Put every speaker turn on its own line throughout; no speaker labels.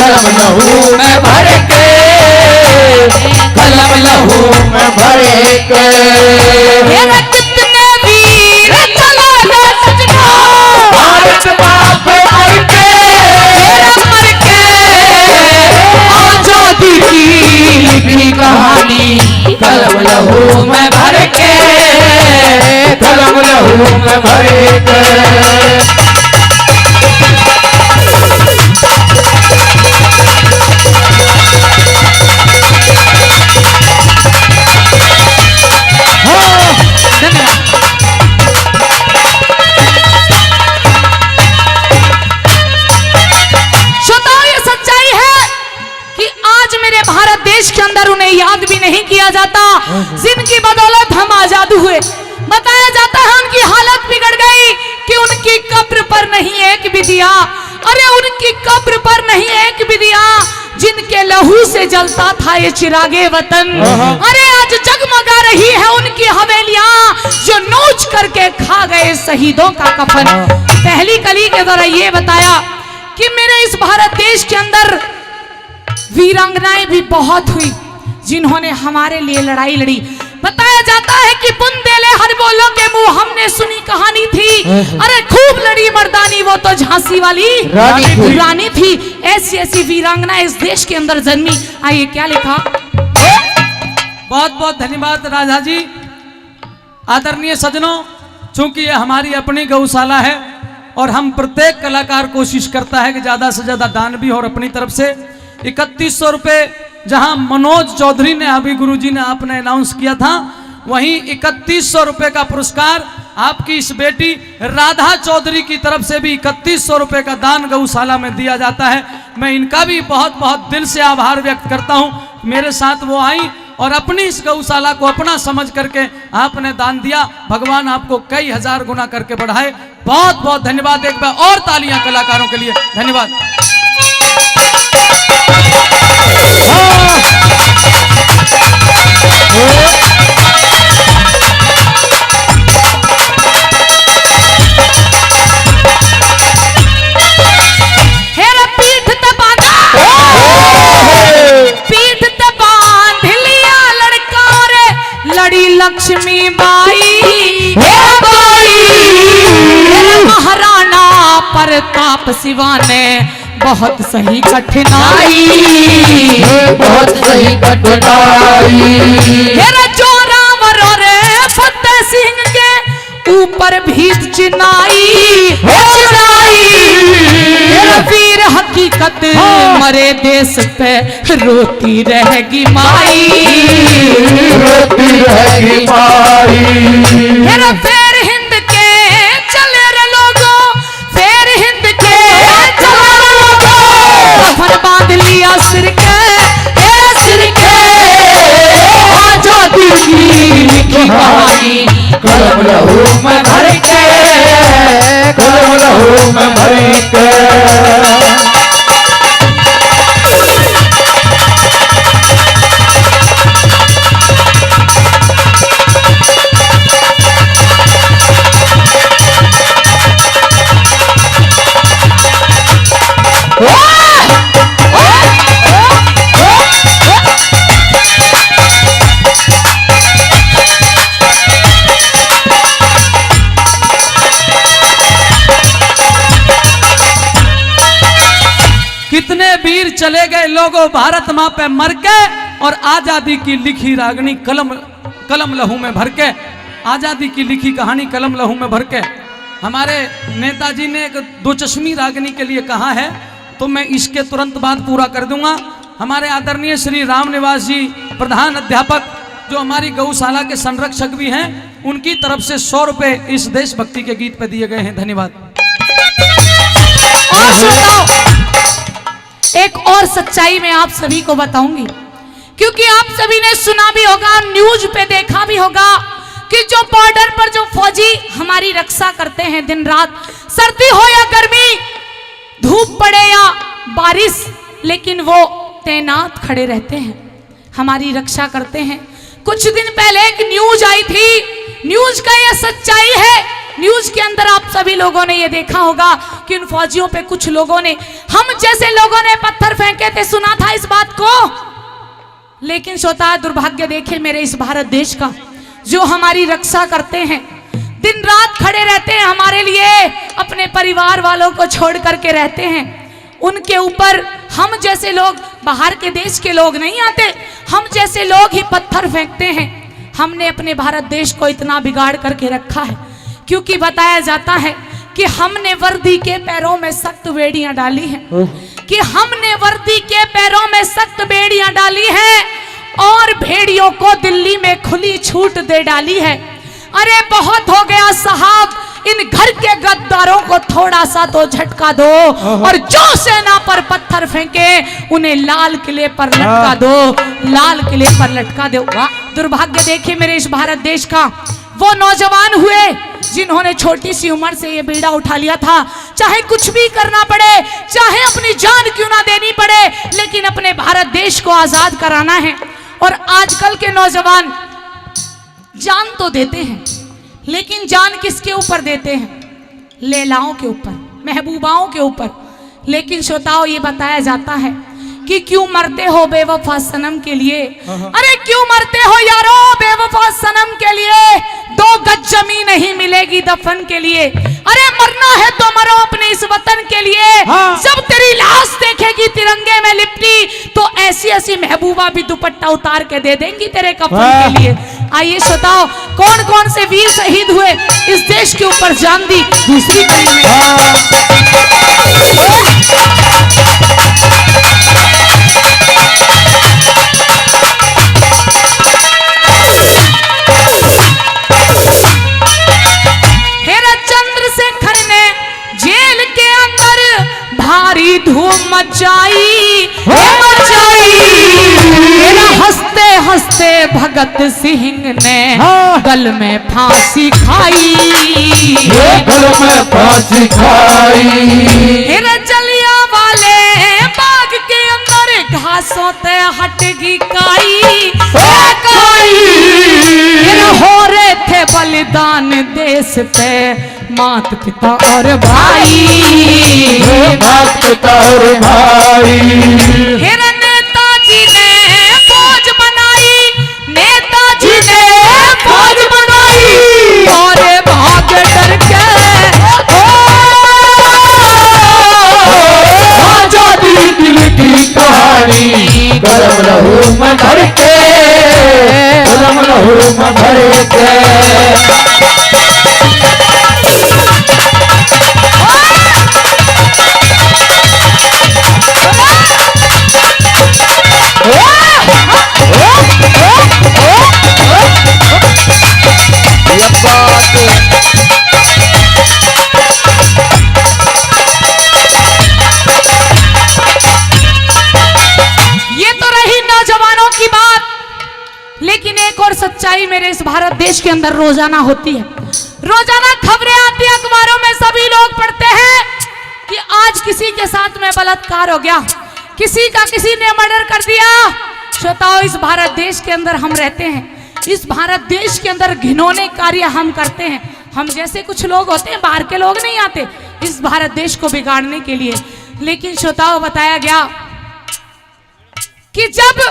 कलम लहू में भर के, कलम लहू में भर के।
कितने वीर चला है सजना,
भारत माँ पे मर के,
मर के
आजादी की लिखी कहानी कलम लहू में भर के, कलम लहू में भर के।
के अंदर उन्हें याद भी नहीं किया जाता, जिनकी बदौलत हम आजाद हुए। बताया जाता है उनकी हालत बिगड़ गई कि उनकी कब्र पर नहीं एक भी दिया, अरे उनकी कब्र पर नहीं एक भी दिया, जिनके लहू से जलता था ये चिरागे वतन, अरे आज जगमगा रही है उनकी हवेलियां जो नोच करके खा गए शहीदों का कफन। पहली कली के द्वारा ये बताया कि मेरे इस भारत देश के अंदर वीरांगनाएं भी बहुत हुई जिन्होंने हमारे लिए लड़ाई लड़ी। बताया जाता है कि बुंदेले हर बोलो के मुंह हमने सुनी कहानी थी, अरे खूब लड़ी मर्दानी वो तो झांसी वाली रानी थी। ऐसी ऐसी वीरांगनाएं इस देश के अंदर जन्मी। आइए क्या लिखा।
बहुत बहुत धन्यवाद राधा जी। आदरणीय सज्जनों, चूंकि ये हमारी अपनी गौशाला है और हम प्रत्येक कलाकार कोशिश करता है कि ज्यादा से ज्यादा दान भी और अपनी तरफ से 3100 रुपये जहां मनोज चौधरी ने अभी गुरुजी ने आपने अनाउंस किया था, वहीं 3100 रुपये का पुरस्कार आपकी इस बेटी राधा चौधरी की तरफ से भी 3100 रुपये का दान गौशाला में दिया जाता है। मैं इनका भी बहुत बहुत दिल से आभार व्यक्त करता हूं। मेरे साथ वो आई और अपनी इस गौशाला को अपना समझ करके आपने दान दिया। भगवान आपको कई हजार गुना करके बढ़ाए। बहुत बहुत धन्यवाद। एक बार और तालियां कलाकारों के लिए। धन्यवाद।
लक्ष्मी बाई महाराणा प्रताप सिवा ने बहुत सही कठिनाई,
बहुत सही कठिनाई।
जोरावर और फतेह सिंह के ऊपर भी चिनाई, वीर हकीकत मरे देश पे रोती रहेगी माई,
रोती रहेगी माई।
फेर हिंद के चले रे लोगों, फेर हिंद के चले रे लोगों, कफन बांध लिया सिर के, सिर के आजादी की लिखी कहानी
कलम लहू में भर के, कलम लहू में भर के।
कितने वीर चले गए लोगों भारत माँ पे मर के, और आजादी की लिखी रागनी कलम लहू में भर के, आजादी की लिखी कहानी कलम लहू में भर के। हमारे नेताजी ने एक दो चश्मी रागनी के लिए कहा है, तो मैं इसके तुरंत बाद पूरा कर दूंगा। हमारे आदरणीय श्री रामनिवास जी प्रधान अध्यापक, जो हमारी गौशाला के संरक्षक भी हैं, उनकी तरफ से 100 रुपये इस देशभक्ति के गीत पे दिए गए हैं। धन्यवाद।
एक और सच्चाई मैं आप सभी को बताऊंगी, क्योंकि आप सभी ने सुना भी होगा, न्यूज पे देखा भी होगा कि जो बॉर्डर पर जो फौजी हमारी रक्षा करते हैं दिन रात, सर्दी हो या गर्मी, धूप पड़े या बारिश, लेकिन वो तैनात खड़े रहते हैं, हमारी रक्षा करते हैं। कुछ दिन पहले एक न्यूज आई थी, न्यूज का यह सच्चाई है। न्यूज के अंदर आप सभी लोगों ने ये देखा होगा कि उन फौजियों पे कुछ लोगों ने, हम जैसे लोगों ने पत्थर फेंके थे, सुना था इस बात को। लेकिन श्रोता, दुर्भाग्य देखे मेरे इस भारत देश का, जो हमारी रक्षा करते हैं, दिन रात खड़े रहते हैं हमारे लिए, अपने परिवार वालों को छोड़ करके रहते हैं, उनके ऊपर हम जैसे लोग, बाहर के देश के लोग नहीं आते, हम जैसे लोग ही पत्थर फेंकते हैं। हमने अपने भारत देश को इतना बिगाड़ करके रखा है, क्योंकि बताया जाता है कि हमने वर्दी के पैरों में सख्त बेड़ियां डाली हैं, कि हमने वर्दी के पैरों में सख्त बेड़ियां डाली हैं और भेड़ियों को दिल्ली में खुली छूट दे डाली है। अरे बहुत हो गया साहब, इन घर के गद्दारों को थोड़ा सा तो झटका दो, और जो सेना पर पत्थर फेंके उन्हें लाल किले पर लटका दो, लाल किले पर लटका दो। दुर्भाग्य देखिए मेरे इस भारत देश का, वो नौजवान हुए जिन्होंने छोटी सी उम्र से ये बीड़ा उठा लिया था, चाहे कुछ भी करना पड़े, चाहे अपनी जान क्यों ना देनी पड़े, लेकिन अपने भारत देश को आजाद कराना है। और आजकल के नौजवान जान तो देते हैं, लेकिन जान किसके ऊपर देते हैं? लैलाओं के ऊपर, महबूबाओं के ऊपर। लेकिन श्रोताओं, ये बताया जाता है कि क्यों मरते हो बेवफा सनम के लिए? अरे क्यों मरते हो यारो बेवफा सनम के लिए? 2 गज जमीन नहीं मिलेगी दफन के लिए। अरे मरना है तो मरो अपने इस वतन के लिए। जब तेरी लाश देखेगी तिरंगे में लिपटी, तो ऐसी ऐसी महबूबा भी दुपट्टा उतार के दे देंगी तेरे कफन के लिए। आइए बताओ, कौन कौन से वीर शहीद हुए, इस देश के ऊपर जान दी दूसरी कड़ी में। भारी धूम मचाई हंसते हंसते भगत सिंह ने गल में फांसी खाई,
गल में फांसी खाई।
जलिया वाले बाग के अंदर घासों ते हटगी काई, हो रहे थे बलिदान देश पे मात पिता और भाई,
मात पिता और भाई।
नेताजी ने फौज बनाई, नेताजी ने फौज बनाई, और भाग डर के
आजादी दिल की कहानी, गरम लहू में भर के, गरम लहू में भर के।
ये तो रही नौजवानों की बात, लेकिन एक और सच्चाई मेरे इस भारत देश के अंदर रोजाना होती है। रोजाना खबरें आती है अखबारों में, सभी लोग पढ़ते हैं कि आज किसी के साथ में बलात्कार हो गया, किसी का किसी ने मर्डर कर दिया। श्रोताओ, इस भारत देश के अंदर हम रहते हैं, इस भारत देश के अंदर घिनौने कार्य हम करते हैं। हम जैसे कुछ लोग होते हैं, बाहर के लोग नहीं आते इस भारत देश को बिगाड़ने के लिए। लेकिन श्रोताओ, बताया गया कि जब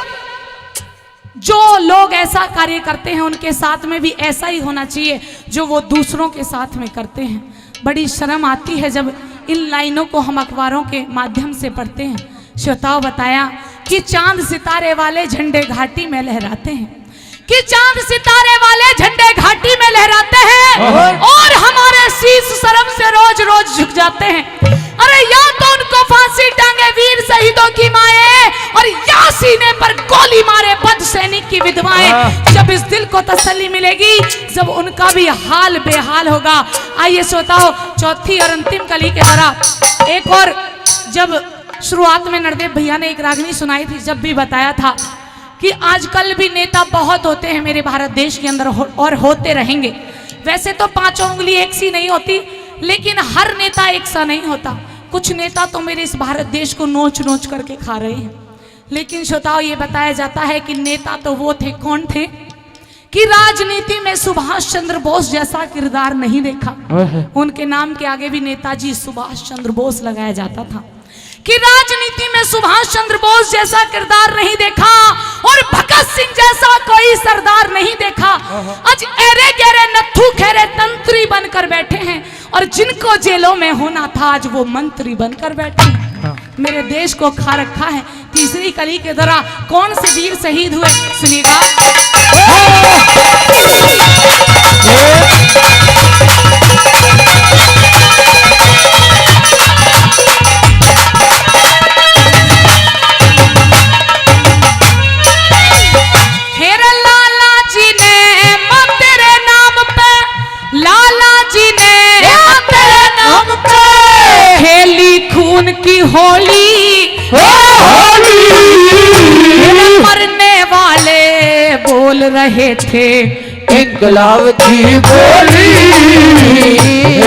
जो लोग ऐसा कार्य करते हैं उनके साथ में भी ऐसा ही होना चाहिए जो वो दूसरों के साथ में करते हैं। बड़ी शर्म आती है जब इन लाइनों को हम अखबारों के माध्यम से पढ़ते हैं। श्रोताओं, बताया कि चांद सितारे वाले झंडे घाटी में लहराते हैं, कि चांद सितारे वाले झंडे घाटी में लहराते हैं, और हमारे शीश शर्म से रोज रोज झुक जाते हैं। अरे या तो उनको फांसी टांगे वीर शहीदों की माएं, और या सीने पर गोली मारे बद सैनिक की विधवाएं। जब इस दिल को तसल्ली मिलेगी, जब उनका भी हाल बेहाल होगा। आइए श्रोताओं, चौथी और अंतिम कली के तरह एक और, जब शुरुआत में नरदेव भैया ने एक रागनी सुनाई थी, जब भी बताया था कि आजकल भी नेता बहुत होते हैं मेरे भारत देश के अंदर, और होते रहेंगे। वैसे तो 5 उंगली एक सी नहीं होती, लेकिन हर नेता एक सा नहीं होता। कुछ नेता तो मेरे इस भारत देश को नोच नोच करके खा रहे हैं। लेकिन श्रोताओं, ये बताया जाता है कि नेता तो वो थे, कौन थे कि राजनीति में सुभाष चंद्र बोस जैसा किरदार नहीं देखा। उनके नाम के आगे भी नेताजी सुभाष चंद्र बोस लगाया जाता था। कि राजनीति में सुभाष चंद्र बोस जैसा किरदार नहीं देखा और भगत सिंह जैसा कोई सरदार नहीं देखा। आज एरे गहरे नत्थू खेरे तंत्री बनकर बैठे हैं और जिनको जेलों में होना था आज वो मंत्री बनकर बैठे हैं। मेरे देश को खा रखा है। तीसरी कली के द्वारा कौन से वीर शहीद हुए सुनिएगा। की होली मरने वाले बोल रहे थे
इंकलाब की बोली,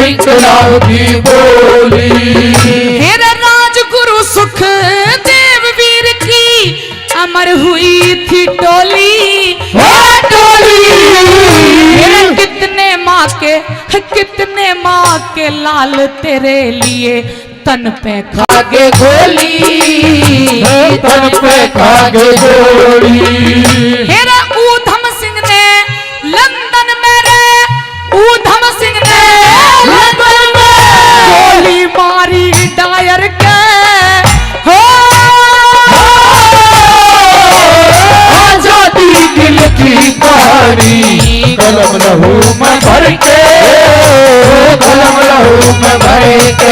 इंकलाब की बोली।
मेरे राजगुरु सुखदेव वीर की अमर हुई थी टोली, कितने माँ के लाल तेरे लिए तन पे
खागे गोली, तन पे खागे गोली।
हेरा ऊधम सिंह ने लंदन में रे, ऊधम सिंह ने लंदन में गोली मारी डायर के। हो
आजादी दिल की कहानी कलम लहू में भर के, कलम लहू में भर के।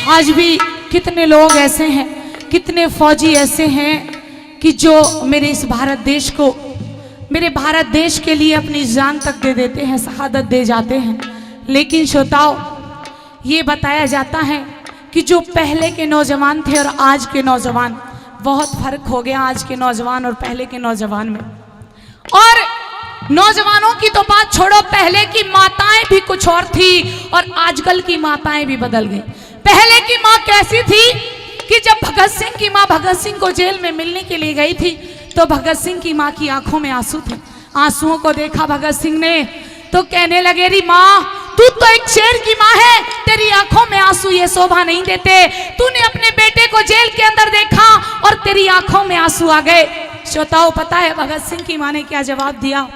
आज भी कितने लोग ऐसे हैं, कितने फौजी ऐसे हैं कि जो मेरे इस भारत देश को, मेरे भारत देश के लिए अपनी जान तक दे देते हैं, शहादत दे जाते हैं। लेकिन श्रोताओ, ये बताया जाता है कि जो पहले के नौजवान थे और आज के नौजवान, बहुत फर्क हो गया आज के नौजवान और पहले के नौजवान में। और नौजवानों की तो बात छोड़ो, पहले की माताएं भी कुछ और थी और आजकल की माताएं भी बदल गई। पहले की माँ कैसी थी कि जब भगत सिंह की माँ भगत सिंह को जेल में मिलने के लिए गई थी तो भगत सिंह की माँ की आंखों में आंसू थे। आंसुओं को देखा भगत सिंह ने तो कहने लगे, री माँ तू तो एक शेर की माँ है, तेरी आंखों में आंसू ये शोभा नहीं देते। तूने अपने बेटे को जेल के अंदर देखा और तेरी आंखों में आंसू आ गए। श्रोताओ, पता है भगत सिंह की माँ ने क्या जवाब दिया?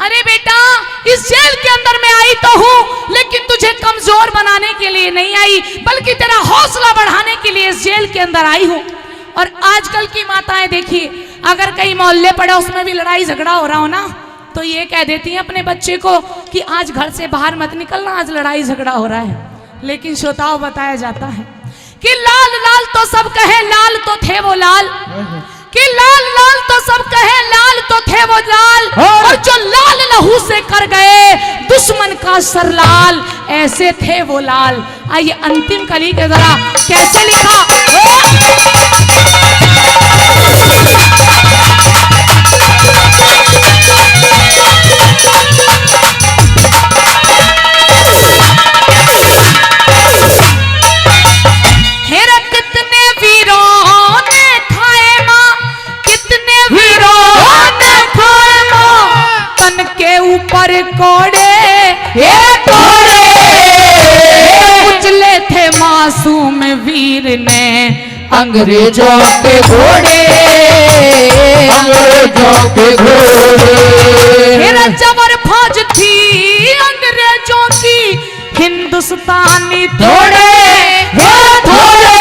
अरे बेटा, इस जेल के अंदर मैं आई तो हूँ, लेकिन तुझे कमजोर बनाने के लिए नहीं आई, बल्कि तेरा हौसला बढ़ाने के लिए इस जेल के अंदर आई हूँ। और आजकल की माताएं देखिए, अगर कहीं मोहल्ले पड़ोस में भी लड़ाई झगड़ा हो रहा हो ना, तो ये कह देती हैं अपने बच्चे को कि आज घर से बाहर मत निकलना, आज लड़ाई झगड़ा हो रहा है। लेकिन श्रोताओं, बताया जाता है कि लाल लाल तो सब कहे, लाल तो थे वो लाल, कि लाल लाल तो सब कहे, लाल तो थे वो लाल, और जो लाल लहू से कर गए दुश्मन का सर लाल, ऐसे थे वो लाल। आइए अंतिम कली के जरा कैसे लिखा। ऊपर कोड़े उछले थे मासूम वीर ने
अंग्रेजों के घोड़े, अंग्रेजों के घोड़े।
मेरा जबर फौज थी अंग्रेजों की, हिंदुस्तानी थोड़े थोड़े।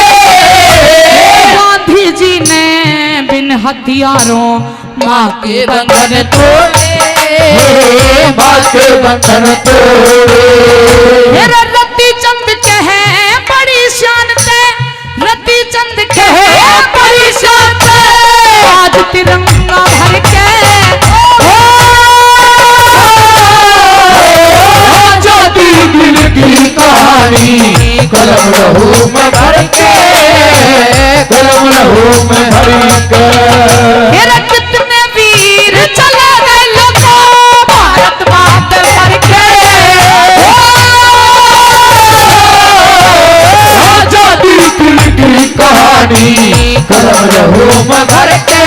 गांधी जी ने बिन हथियारों माँ के बंधन तोड़े,
माँ के बंधन तोड़े।
मेरा रति चंद कहे बड़ी शान से, रति चंद कहे बड़ी शान से, आज तिरंगा भर के
बिहारी के
मेरा कितने वीर चले गए लोगों भारत माता पर के
आजादी की लिखी कहानी कलम लहू में भर के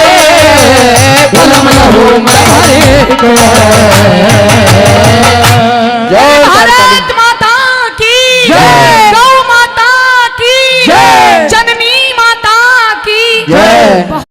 कलम लहू में भर के जय
भारत माता की
जय।